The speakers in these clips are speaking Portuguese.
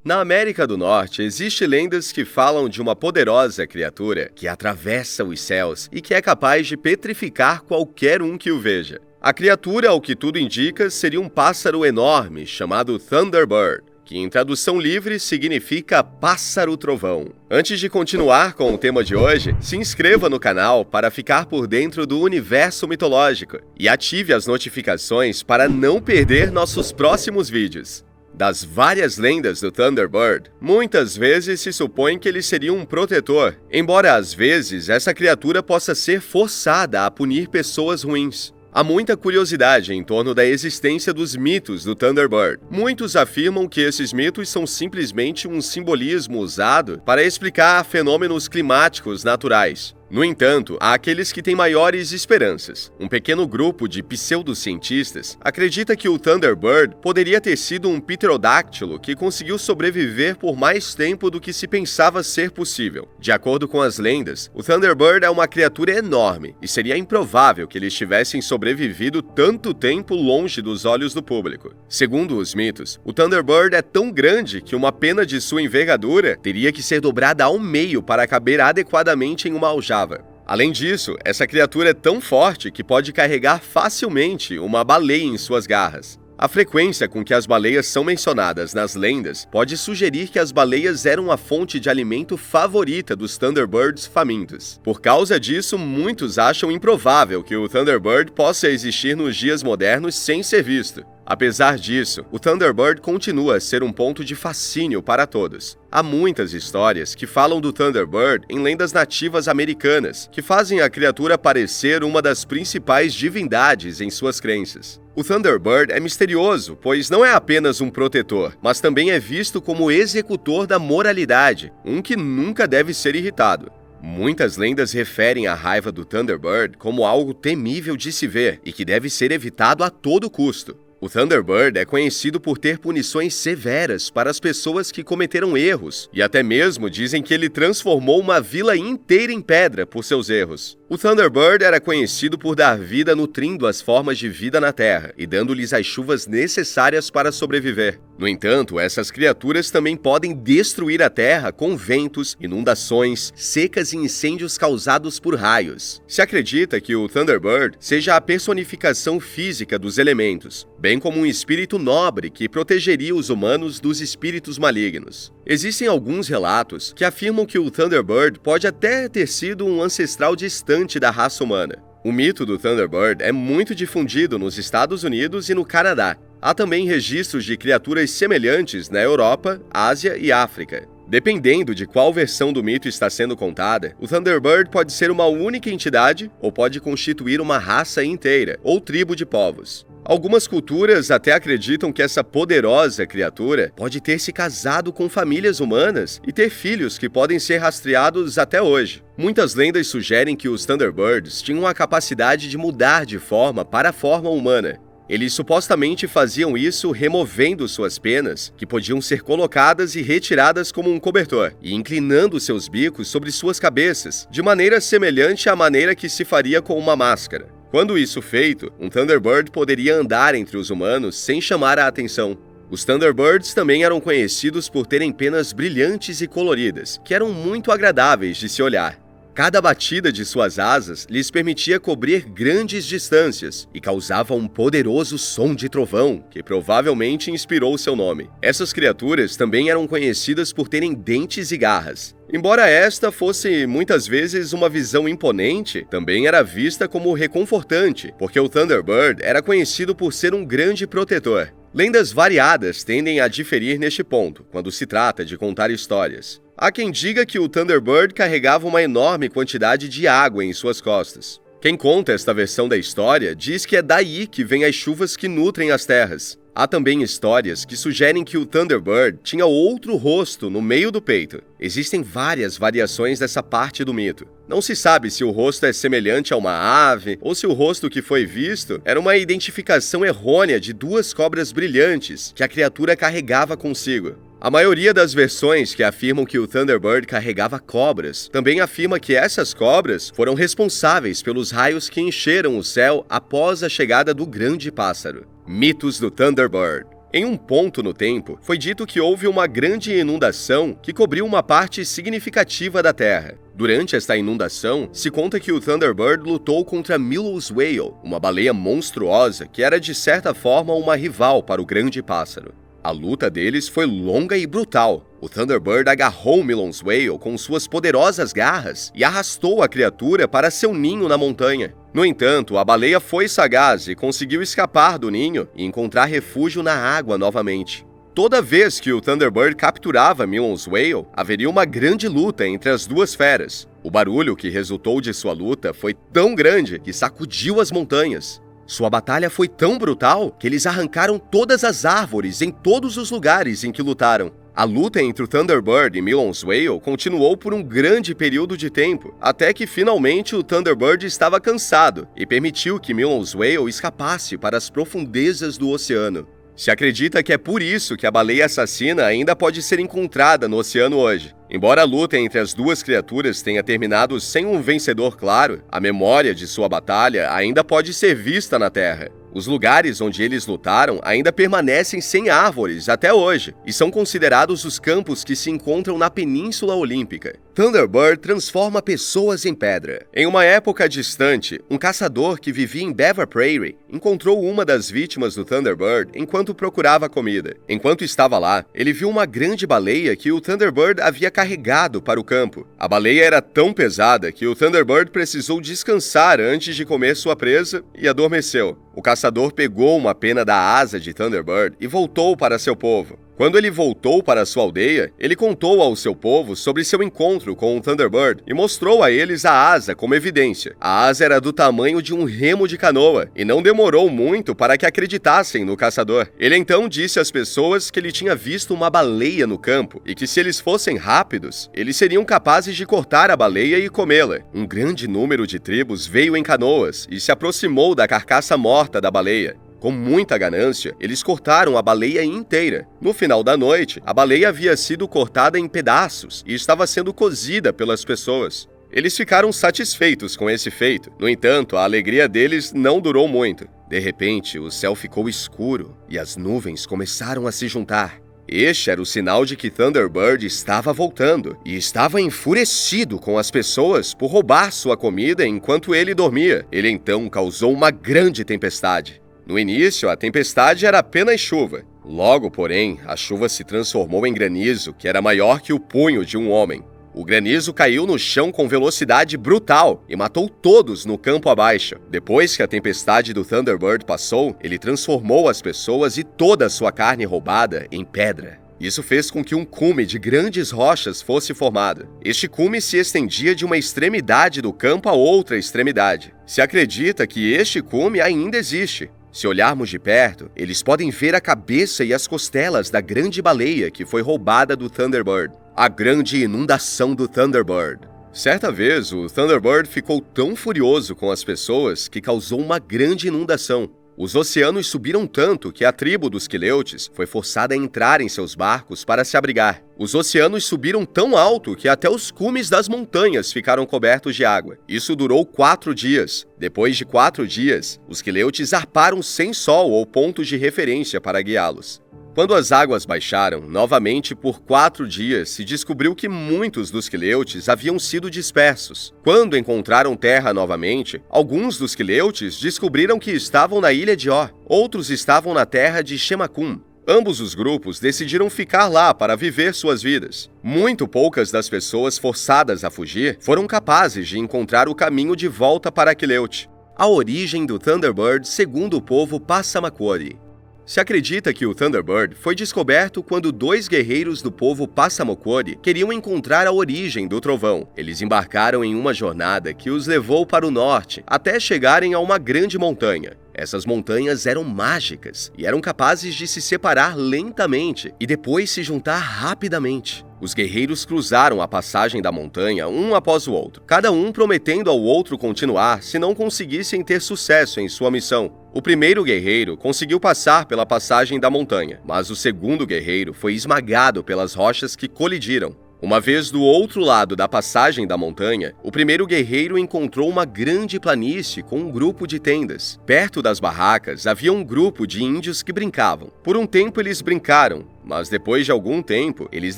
Na América do Norte, existem lendas que falam de uma poderosa criatura que atravessa os céus e que é capaz de petrificar qualquer um que o veja. A criatura, ao que tudo indica, seria um pássaro enorme chamado Thunderbird, que em tradução livre significa pássaro-trovão. Antes de continuar com o tema de hoje, se inscreva no canal para ficar por dentro do universo mitológico e ative as notificações para não perder nossos próximos vídeos. Das várias lendas do Thunderbird, muitas vezes se supõe que ele seria um protetor, embora às vezes essa criatura possa ser forçada a punir pessoas ruins. Há muita curiosidade em torno da existência dos mitos do Thunderbird. Muitos afirmam que esses mitos são simplesmente um simbolismo usado para explicar fenômenos climáticos naturais. No entanto, há aqueles que têm maiores esperanças. Um pequeno grupo de pseudocientistas acredita que o Thunderbird poderia ter sido um pterodáctilo que conseguiu sobreviver por mais tempo do que se pensava ser possível. De acordo com as lendas, o Thunderbird é uma criatura enorme e seria improvável que eles tivessem sobrevivido tanto tempo longe dos olhos do público. Segundo os mitos, o Thunderbird é tão grande que uma pena de sua envergadura teria que ser dobrada ao meio para caber adequadamente em uma aljava. Além disso, essa criatura é tão forte que pode carregar facilmente uma baleia em suas garras. A frequência com que as baleias são mencionadas nas lendas pode sugerir que as baleias eram a fonte de alimento favorita dos Thunderbirds famintos. Por causa disso, muitos acham improvável que o Thunderbird possa existir nos dias modernos sem ser visto. Apesar disso, o Thunderbird continua a ser um ponto de fascínio para todos. Há muitas histórias que falam do Thunderbird em lendas nativas americanas, que fazem a criatura parecer uma das principais divindades em suas crenças. O Thunderbird é misterioso, pois não é apenas um protetor, mas também é visto como executor da moralidade, um que nunca deve ser irritado. Muitas lendas referem a raiva do Thunderbird como algo temível de se ver e que deve ser evitado a todo custo. O Thunderbird é conhecido por ter punições severas para as pessoas que cometeram erros, e até mesmo dizem que ele transformou uma vila inteira em pedra por seus erros. O Thunderbird era conhecido por dar vida nutrindo as formas de vida na Terra e dando-lhes as chuvas necessárias para sobreviver. No entanto, essas criaturas também podem destruir a Terra com ventos, inundações, secas e incêndios causados por raios. Se acredita que o Thunderbird seja a personificação física dos elementos, bem como um espírito nobre que protegeria os humanos dos espíritos malignos. Existem alguns relatos que afirmam que o Thunderbird pode até ter sido um ancestral distante da raça humana. O mito do Thunderbird é muito difundido nos Estados Unidos e no Canadá. Há também registros de criaturas semelhantes na Europa, Ásia e África. Dependendo de qual versão do mito está sendo contada, o Thunderbird pode ser uma única entidade ou pode constituir uma raça inteira ou tribo de povos. Algumas culturas até acreditam que essa poderosa criatura pode ter se casado com famílias humanas e ter filhos que podem ser rastreados até hoje. Muitas lendas sugerem que os Thunderbirds tinham a capacidade de mudar de forma para a forma humana. Eles supostamente faziam isso removendo suas penas, que podiam ser colocadas e retiradas como um cobertor, e inclinando seus bicos sobre suas cabeças, de maneira semelhante à maneira que se faria com uma máscara. Quando isso feito, um Thunderbird poderia andar entre os humanos sem chamar a atenção. Os Thunderbirds também eram conhecidos por terem penas brilhantes e coloridas, que eram muito agradáveis de se olhar. Cada batida de suas asas lhes permitia cobrir grandes distâncias e causava um poderoso som de trovão, que provavelmente inspirou seu nome. Essas criaturas também eram conhecidas por terem dentes e garras. Embora esta fosse muitas vezes uma visão imponente, também era vista como reconfortante, porque o Thunderbird era conhecido por ser um grande protetor. Lendas variadas tendem a diferir neste ponto, quando se trata de contar histórias. Há quem diga que o Thunderbird carregava uma enorme quantidade de água em suas costas. Quem conta esta versão da história diz que é daí que vêm as chuvas que nutrem as terras. Há também histórias que sugerem que o Thunderbird tinha outro rosto no meio do peito. Existem várias variações dessa parte do mito. Não se sabe se o rosto é semelhante a uma ave ou se o rosto que foi visto era uma identificação errônea de duas cobras brilhantes que a criatura carregava consigo. A maioria das versões que afirmam que o Thunderbird carregava cobras também afirma que essas cobras foram responsáveis pelos raios que encheram o céu após a chegada do grande pássaro. Mitos do Thunderbird. Em um ponto no tempo, foi dito que houve uma grande inundação que cobriu uma parte significativa da Terra. Durante esta inundação, se conta que o Thunderbird lutou contra Milo's Whale, uma baleia monstruosa que era de certa forma uma rival para o grande pássaro. A luta deles foi longa e brutal. O Thunderbird agarrou Milo's Whale com suas poderosas garras e arrastou a criatura para seu ninho na montanha. No entanto, a baleia foi sagaz e conseguiu escapar do ninho e encontrar refúgio na água novamente. Toda vez que o Thunderbird capturava Milo's Whale, haveria uma grande luta entre as duas feras. O barulho que resultou de sua luta foi tão grande que sacudiu as montanhas. Sua batalha foi tão brutal que eles arrancaram todas as árvores em todos os lugares em que lutaram. A luta entre o Thunderbird e Milo's Whale continuou por um grande período de tempo, até que finalmente o Thunderbird estava cansado e permitiu que Milo's Whale escapasse para as profundezas do oceano. Se acredita que é por isso que a baleia assassina ainda pode ser encontrada no oceano hoje. Embora a luta entre as duas criaturas tenha terminado sem um vencedor claro, a memória de sua batalha ainda pode ser vista na Terra. Os lugares onde eles lutaram ainda permanecem sem árvores até hoje e são considerados os campos que se encontram na Península Olímpica. Thunderbird transforma pessoas em pedra. Em uma época distante, um caçador que vivia em Beaver Prairie encontrou uma das vítimas do Thunderbird enquanto procurava comida. Enquanto estava lá, ele viu uma grande baleia que o Thunderbird havia carregado para o campo. A baleia era tão pesada que o Thunderbird precisou descansar antes de comer sua presa e adormeceu. O caçador pegou uma pena da asa de Thunderbird e voltou para seu povo. Quando ele voltou para sua aldeia, ele contou ao seu povo sobre seu encontro com o Thunderbird e mostrou a eles a asa como evidência. A asa era do tamanho de um remo de canoa e não demorou muito para que acreditassem no caçador. Ele então disse às pessoas que ele tinha visto uma baleia no campo e que se eles fossem rápidos, eles seriam capazes de cortar a baleia e comê-la. Um grande número de tribos veio em canoas e se aproximou da carcaça morta da baleia. Com muita ganância, eles cortaram a baleia inteira. No final da noite, a baleia havia sido cortada em pedaços e estava sendo cozida pelas pessoas. Eles ficaram satisfeitos com esse feito. No entanto, a alegria deles não durou muito. De repente, o céu ficou escuro e as nuvens começaram a se juntar. Este era o sinal de que Thunderbird estava voltando e estava enfurecido com as pessoas por roubar sua comida enquanto ele dormia. Ele então causou uma grande tempestade. No início, a tempestade era apenas chuva. Logo, porém, a chuva se transformou em granizo, que era maior que o punho de um homem. O granizo caiu no chão com velocidade brutal e matou todos no campo abaixo. Depois que a tempestade do Thunderbird passou, ele transformou as pessoas e toda a sua carne roubada em pedra. Isso fez com que um cume de grandes rochas fosse formado. Este cume se estendia de uma extremidade do campo a outra extremidade. Se acredita que este cume ainda existe. Se olharmos de perto, eles podem ver a cabeça e as costelas da grande baleia que foi roubada do Thunderbird. A grande inundação do Thunderbird. Certa vez, o Thunderbird ficou tão furioso com as pessoas que causou uma grande inundação. Os oceanos subiram tanto que a tribo dos Quileutes foi forçada a entrar em seus barcos para se abrigar. Os oceanos subiram tão alto que até os cumes das montanhas ficaram cobertos de água. Isso durou 4 dias. Depois de 4 dias, os Quileutes zarparam sem sol ou pontos de referência para guiá-los. Quando as águas baixaram, novamente por 4 dias, se descobriu que muitos dos Quileutes haviam sido dispersos. Quando encontraram terra novamente, alguns dos Quileutes descobriram que estavam na ilha de Ó, outros estavam na terra de Shemacum. Ambos os grupos decidiram ficar lá para viver suas vidas. Muito poucas das pessoas forçadas a fugir foram capazes de encontrar o caminho de volta para Quileute. A origem do Thunderbird segundo o povo Passamaquoddy. Se acredita que o Thunderbird foi descoberto quando 2 guerreiros do povo Passamaquoddy queriam encontrar a origem do trovão. Eles embarcaram em uma jornada que os levou para o norte, até chegarem a uma grande montanha. Essas montanhas eram mágicas e eram capazes de se separar lentamente e depois se juntar rapidamente. Os guerreiros cruzaram a passagem da montanha um após o outro, cada um prometendo ao outro continuar se não conseguissem ter sucesso em sua missão. O primeiro guerreiro conseguiu passar pela passagem da montanha, mas o segundo guerreiro foi esmagado pelas rochas que colidiram. Uma vez do outro lado da passagem da montanha, o primeiro guerreiro encontrou uma grande planície com um grupo de tendas. Perto das barracas havia um grupo de índios que brincavam. Por um tempo eles brincaram, mas depois de algum tempo eles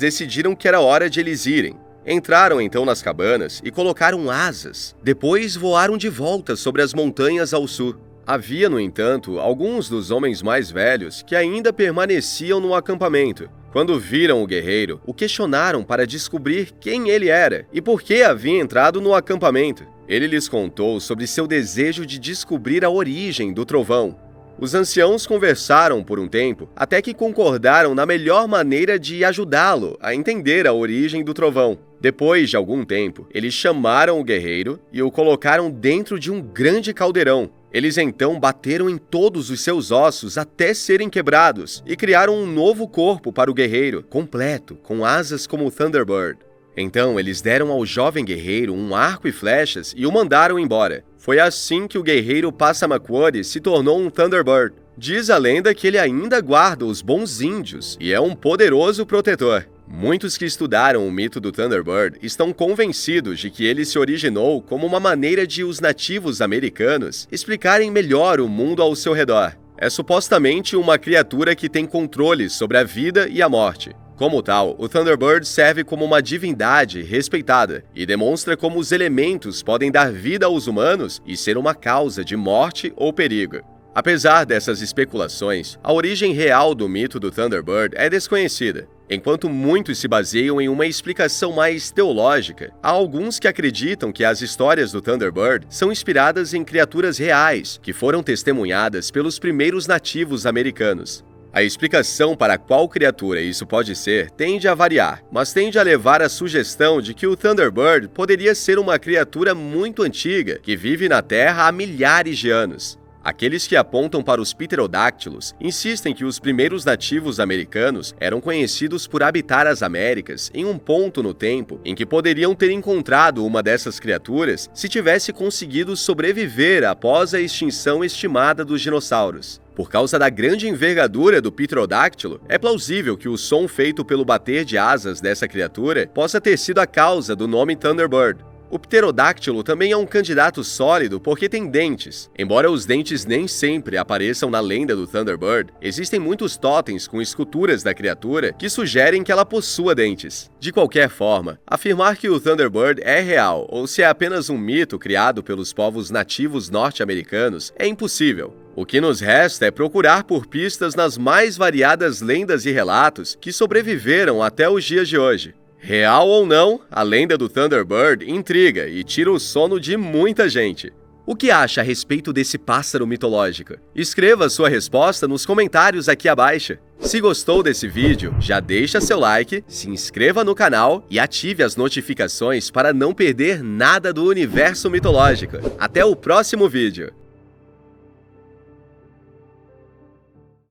decidiram que era hora de eles irem. Entraram então nas cabanas e colocaram asas. Depois voaram de volta sobre as montanhas ao sul. Havia, no entanto, alguns dos homens mais velhos que ainda permaneciam no acampamento. Quando viram o guerreiro, o questionaram para descobrir quem ele era e por que havia entrado no acampamento. Ele lhes contou sobre seu desejo de descobrir a origem do trovão. Os anciãos conversaram por um tempo até que concordaram na melhor maneira de ajudá-lo a entender a origem do trovão. Depois de algum tempo, eles chamaram o guerreiro e o colocaram dentro de um grande caldeirão. Eles então bateram em todos os seus ossos até serem quebrados e criaram um novo corpo para o guerreiro, completo, com asas como o Thunderbird. Então eles deram ao jovem guerreiro um arco e flechas e o mandaram embora. Foi assim que o guerreiro Passamaquoddy se tornou um Thunderbird. Diz a lenda que ele ainda guarda os bons índios e é um poderoso protetor. Muitos que estudaram o mito do Thunderbird estão convencidos de que ele se originou como uma maneira de os nativos americanos explicarem melhor o mundo ao seu redor. É supostamente uma criatura que tem controle sobre a vida e a morte. Como tal, o Thunderbird serve como uma divindade respeitada e demonstra como os elementos podem dar vida aos humanos e ser uma causa de morte ou perigo. Apesar dessas especulações, a origem real do mito do Thunderbird é desconhecida. Enquanto muitos se baseiam em uma explicação mais teológica, há alguns que acreditam que as histórias do Thunderbird são inspiradas em criaturas reais que foram testemunhadas pelos primeiros nativos americanos. A explicação para qual criatura isso pode ser tende a variar, mas tende a levar à sugestão de que o Thunderbird poderia ser uma criatura muito antiga que vive na Terra há milhares de anos. Aqueles que apontam para os pterodáctilos insistem que os primeiros nativos americanos eram conhecidos por habitar as Américas em um ponto no tempo em que poderiam ter encontrado uma dessas criaturas se tivesse conseguido sobreviver após a extinção estimada dos dinossauros. Por causa da grande envergadura do pterodáctilo, é plausível que o som feito pelo bater de asas dessa criatura possa ter sido a causa do nome Thunderbird. O pterodáctilo também é um candidato sólido porque tem dentes. Embora os dentes nem sempre apareçam na lenda do Thunderbird, existem muitos totens com esculturas da criatura que sugerem que ela possua dentes. De qualquer forma, afirmar que o Thunderbird é real ou se é apenas um mito criado pelos povos nativos norte-americanos é impossível. O que nos resta é procurar por pistas nas mais variadas lendas e relatos que sobreviveram até os dias de hoje. Real ou não, a lenda do Thunderbird intriga e tira o sono de muita gente. O que acha a respeito desse pássaro mitológico? Escreva sua resposta nos comentários aqui abaixo. Se gostou desse vídeo, já deixa seu like, se inscreva no canal e ative as notificações para não perder nada do universo mitológico. Até o próximo vídeo!